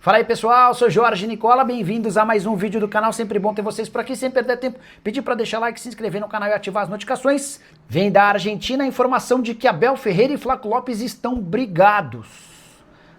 Fala aí pessoal, sou Jorge Nicola, bem-vindos a mais um vídeo do canal, sempre bom ter vocês por aqui, sem perder tempo, pedir para deixar like, se inscrever no canal e ativar as notificações. Vem da Argentina a informação de que Abel Ferreira e Flaco Lopes estão brigados.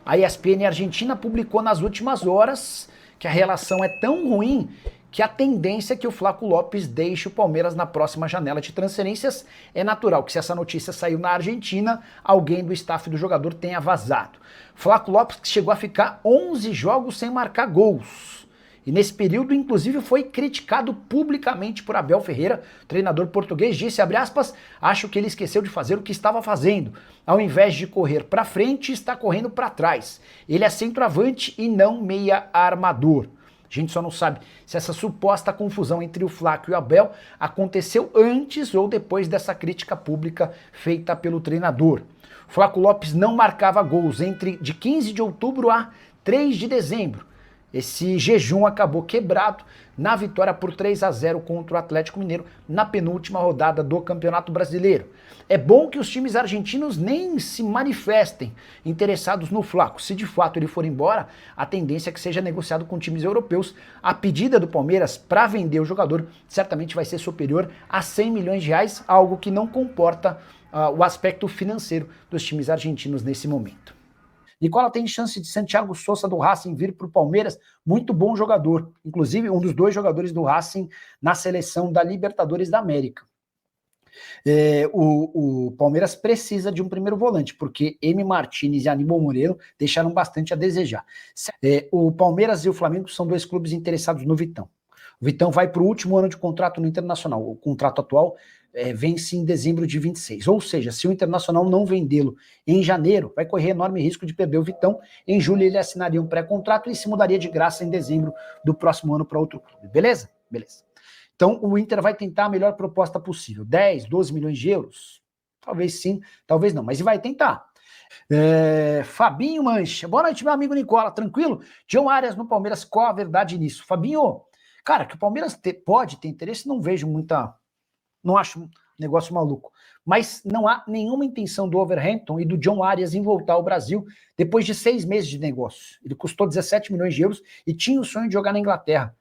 A ESPN Argentina publicou nas últimas horas que a relação é tão ruim que a tendência é que o Flaco Lopes deixe o Palmeiras na próxima janela de transferências. É natural que se essa notícia saiu na Argentina, alguém do staff do jogador tenha vazado. Flaco Lopes chegou a ficar 11 jogos sem marcar gols. E nesse período, inclusive, foi criticado publicamente por Abel Ferreira. O treinador português disse, abre aspas, acho que ele esqueceu de fazer o que estava fazendo. Ao invés de correr para frente, está correndo para trás. Ele é centroavante e não meia armador. A gente só não sabe se essa suposta confusão entre o Flaco e o Abel aconteceu antes ou depois dessa crítica pública feita pelo treinador. O Flaco Lopes não marcava gols de 15 de outubro a 3 de dezembro. Esse jejum acabou quebrado na vitória por 3-0 contra o Atlético Mineiro na penúltima rodada do Campeonato Brasileiro. É bom que os times argentinos nem se manifestem interessados no Flaco. Se de fato ele for embora, a tendência é que seja negociado com times europeus. A pedida do Palmeiras para vender o jogador certamente vai ser superior a 100 milhões de reais, algo que não comporta o aspecto financeiro dos times argentinos nesse momento. Nicola, tem chance de Santiago Sousa do Racing vir para o Palmeiras? Muito bom jogador, inclusive um dos dois jogadores do Racing na seleção da Libertadores da América. O Palmeiras precisa de um primeiro volante, porque Emi Martínez e Aníbal Moreno deixaram bastante a desejar. O Palmeiras e o Flamengo são dois clubes interessados no Vitão. O Vitão vai para o último ano de contrato no Internacional. O contrato atual vence em dezembro de 26. Ou seja, se o Internacional não vendê-lo em janeiro, vai correr enorme risco de perder o Vitão. Em julho ele assinaria um pré-contrato e se mudaria de graça em dezembro do próximo ano para outro clube. Beleza? Beleza. Então o Inter vai tentar a melhor proposta possível. 10, 12 milhões de euros? Talvez sim, talvez não, mas vai tentar. Fabinho Mancha. Boa noite, meu amigo Nicola. Tranquilo? John Arias no Palmeiras, qual a verdade nisso? Fabinho, cara, que o Palmeiras pode ter interesse, não vejo muita... Não acho um negócio maluco. Mas não há nenhuma intenção do Wolverhampton e do John Arias em voltar ao Brasil depois de 6 meses de negócio. Ele custou 17 milhões de euros e tinha o sonho de jogar na Inglaterra.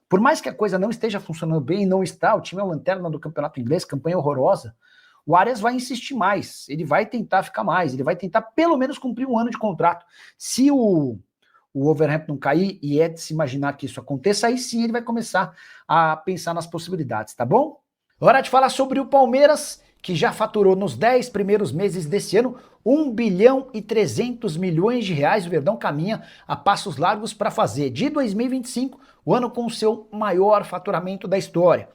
Por mais que a coisa não esteja funcionando bem, e não está, o time é a lanterna do campeonato inglês, campanha horrorosa, o Arias vai insistir mais, ele vai tentar ficar mais, ele vai tentar pelo menos cumprir um ano de contrato. Se o Wolverhampton cair, e é de se imaginar que isso aconteça, aí sim ele vai começar a pensar nas possibilidades, tá bom? Hora de falar sobre o Palmeiras, que já faturou nos 10 primeiros meses desse ano 1 bilhão e 300 milhões de reais. O Verdão caminha a passos largos para fazer de 2025 o ano com o seu maior faturamento da história.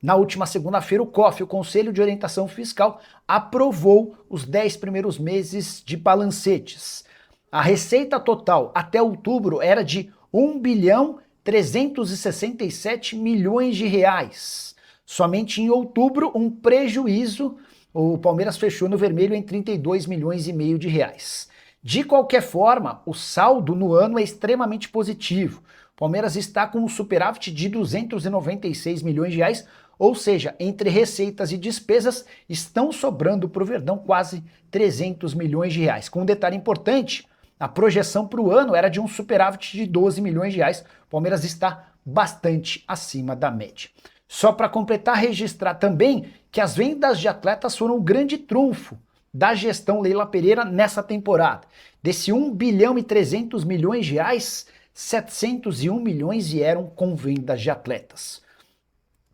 Na última segunda-feira, o COF, o Conselho de Orientação Fiscal, aprovou os 10 primeiros meses de balancetes. A receita total até outubro era de 1 bilhão 367 milhões de reais. Somente em outubro, um prejuízo, o Palmeiras fechou no vermelho em 32 milhões e meio de reais. De qualquer forma, o saldo no ano é extremamente positivo. O Palmeiras está com um superávit de 296 milhões de reais, ou seja, entre receitas e despesas, estão sobrando para o Verdão quase 300 milhões de reais. Com um detalhe importante, a projeção para o ano era de um superávit de 12 milhões de reais. O Palmeiras está bastante acima da média. Só para completar, registrar também que as vendas de atletas foram o grande trunfo da gestão Leila Pereira nessa temporada. Desse 1 bilhão e 300 milhões de reais, 701 milhões vieram com vendas de atletas.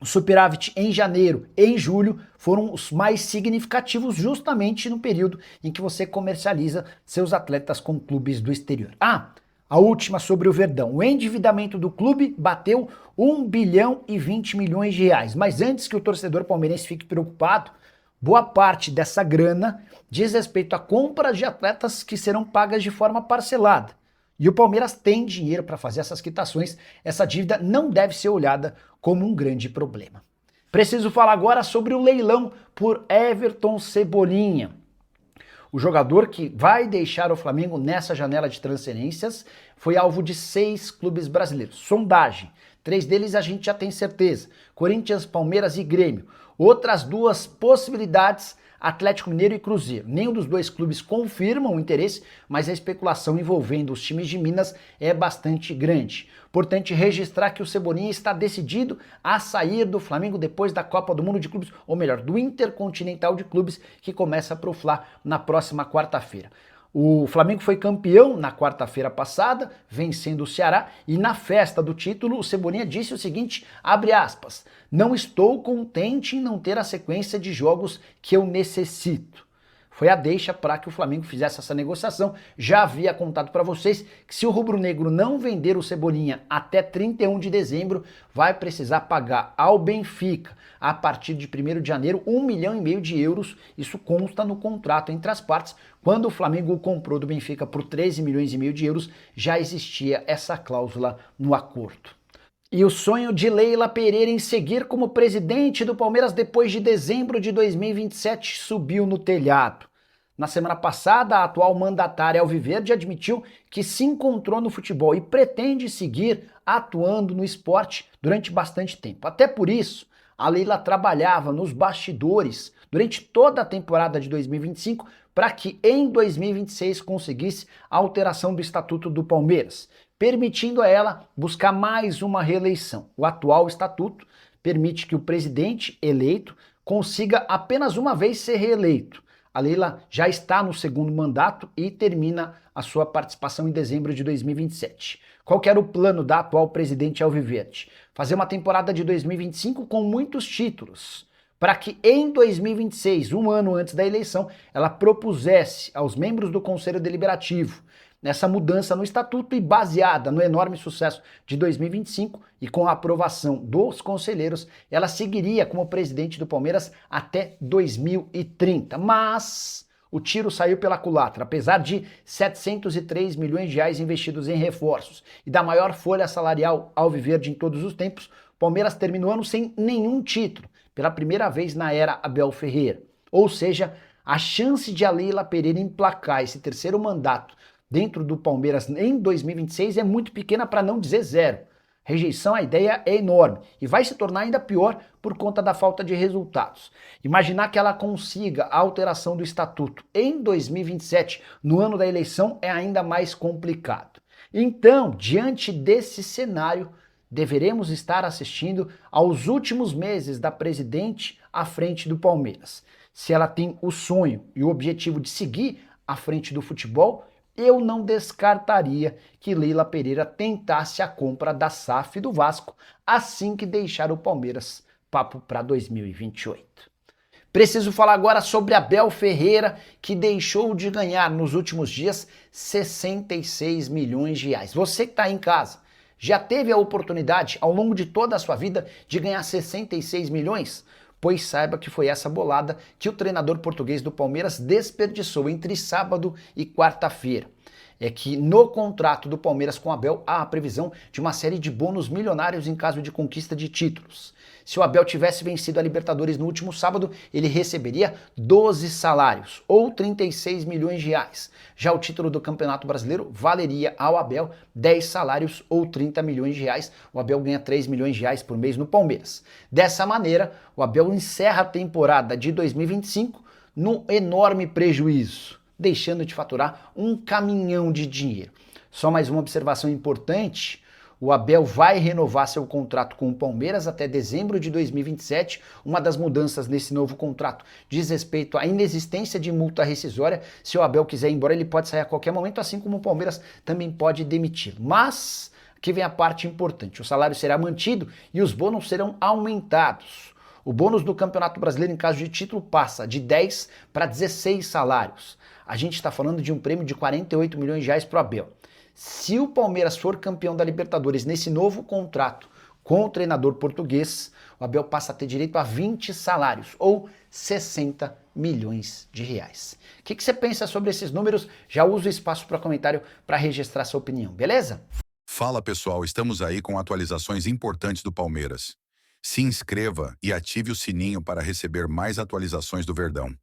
O superávit em janeiro e em julho foram os mais significativos justamente no período em que você comercializa seus atletas com clubes do exterior. A última sobre o Verdão. O endividamento do clube bateu 1 bilhão e 20 milhões de reais. Mas antes que o torcedor palmeirense fique preocupado, boa parte dessa grana diz respeito a compras de atletas que serão pagas de forma parcelada. E o Palmeiras tem dinheiro para fazer essas quitações. Essa dívida não deve ser olhada como um grande problema. Preciso falar agora sobre o leilão por Everton Cebolinha. O jogador que vai deixar o Flamengo nessa janela de transferências foi alvo de 6 clubes brasileiros. Sondagem. 3 deles a gente já tem certeza. Corinthians, Palmeiras e Grêmio. Outras 2 possibilidades Atlético Mineiro e Cruzeiro. Nenhum dos dois clubes confirmam o interesse, mas a especulação envolvendo os times de Minas é bastante grande. Importante registrar que o Cebolinha está decidido a sair do Flamengo depois da Copa do Mundo de Clubes, ou melhor, do Intercontinental de Clubes, que começa para o Fla na próxima quarta-feira. O Flamengo foi campeão na quarta-feira passada, vencendo o Ceará, e na festa do título o Cebolinha disse o seguinte, abre aspas, não estou contente em não ter a sequência de jogos que eu necessito. Foi a deixa para que o Flamengo fizesse essa negociação. Já havia contado para vocês que se o rubro-negro não vender o Cebolinha até 31 de dezembro, vai precisar pagar ao Benfica, a partir de 1º de janeiro, 1,5 milhão de euros. Isso consta no contrato entre as partes. Quando o Flamengo o comprou do Benfica por 13,5 milhões de euros, já existia essa cláusula no acordo. E o sonho de Leila Pereira em seguir como presidente do Palmeiras depois de dezembro de 2027 subiu no telhado. Na semana passada, a atual mandatária alviverde admitiu que se encontrou no futebol e pretende seguir atuando no esporte durante bastante tempo. Até por isso, a Leila trabalhava nos bastidores durante toda a temporada de 2025 para que em 2026 conseguisse a alteração do Estatuto do Palmeiras, permitindo a ela buscar mais uma reeleição. O atual estatuto permite que o presidente eleito consiga apenas uma vez ser reeleito. A Leila já está no segundo mandato e termina a sua participação em dezembro de 2027. Qual que era o plano da atual presidente alviverde? Fazer uma temporada de 2025 com muitos títulos, para que em 2026, um ano antes da eleição, ela propusesse aos membros do Conselho Deliberativo nessa mudança no estatuto e baseada no enorme sucesso de 2025 e com a aprovação dos conselheiros, ela seguiria como presidente do Palmeiras até 2030. Mas o tiro saiu pela culatra. Apesar de 703 milhões de reais investidos em reforços e da maior folha salarial alviverde em todos os tempos, o Palmeiras terminou o ano sem nenhum título, pela primeira vez na era Abel Ferreira. Ou seja, a chance de a Leila Pereira emplacar esse terceiro mandato dentro do Palmeiras em 2026 é muito pequena, para não dizer zero. Rejeição à ideia é enorme e vai se tornar ainda pior por conta da falta de resultados. Imaginar que ela consiga a alteração do estatuto em 2027, no ano da eleição, é ainda mais complicado. Então, diante desse cenário, deveremos estar assistindo aos últimos meses da presidente à frente do Palmeiras. Se ela tem o sonho e o objetivo de seguir à frente do futebol, eu não descartaria que Leila Pereira tentasse a compra da SAF do Vasco assim que deixar o Palmeiras, papo para 2028. Preciso falar agora sobre Abel Ferreira, que deixou de ganhar nos últimos dias 66 milhões de reais. Você que está em casa, já teve a oportunidade ao longo de toda a sua vida de ganhar 66 milhões? Pois saiba que foi essa bolada que o treinador português do Palmeiras desperdiçou entre sábado e quarta-feira. É que no contrato do Palmeiras com o Abel há a previsão de uma série de bônus milionários em caso de conquista de títulos. Se o Abel tivesse vencido a Libertadores no último sábado, ele receberia 12 salários, ou 36 milhões de reais. Já o título do Campeonato Brasileiro valeria ao Abel 10 salários, ou 30 milhões de reais. O Abel ganha 3 milhões de reais por mês no Palmeiras. Dessa maneira, o Abel encerra a temporada de 2025 num enorme prejuízo, deixando de faturar um caminhão de dinheiro. Só mais uma observação importante: o Abel vai renovar seu contrato com o Palmeiras até dezembro de 2027. Uma das mudanças nesse novo contrato diz respeito à inexistência de multa rescisória. Se o Abel quiser ir embora, ele pode sair a qualquer momento, assim como o Palmeiras também pode demiti-lo. Mas aqui vem a parte importante: o salário será mantido e os bônus serão aumentados. O bônus do Campeonato Brasileiro em caso de título passa de 10 para 16 salários. A gente está falando de um prêmio de 48 milhões de reais para o Abel. Se o Palmeiras for campeão da Libertadores nesse novo contrato com o treinador português, o Abel passa a ter direito a 20 salários, ou 60 milhões de reais. O que você pensa sobre esses números? Já uso o espaço para comentário para registrar sua opinião, beleza? Fala pessoal, estamos aí com atualizações importantes do Palmeiras. Se inscreva e ative o sininho para receber mais atualizações do Verdão.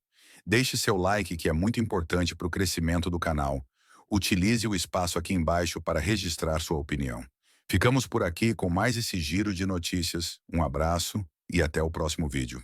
Deixe seu like, que é muito importante para o crescimento do canal. Utilize o espaço aqui embaixo para registrar sua opinião. Ficamos por aqui com mais esse giro de notícias. Um abraço e até o próximo vídeo.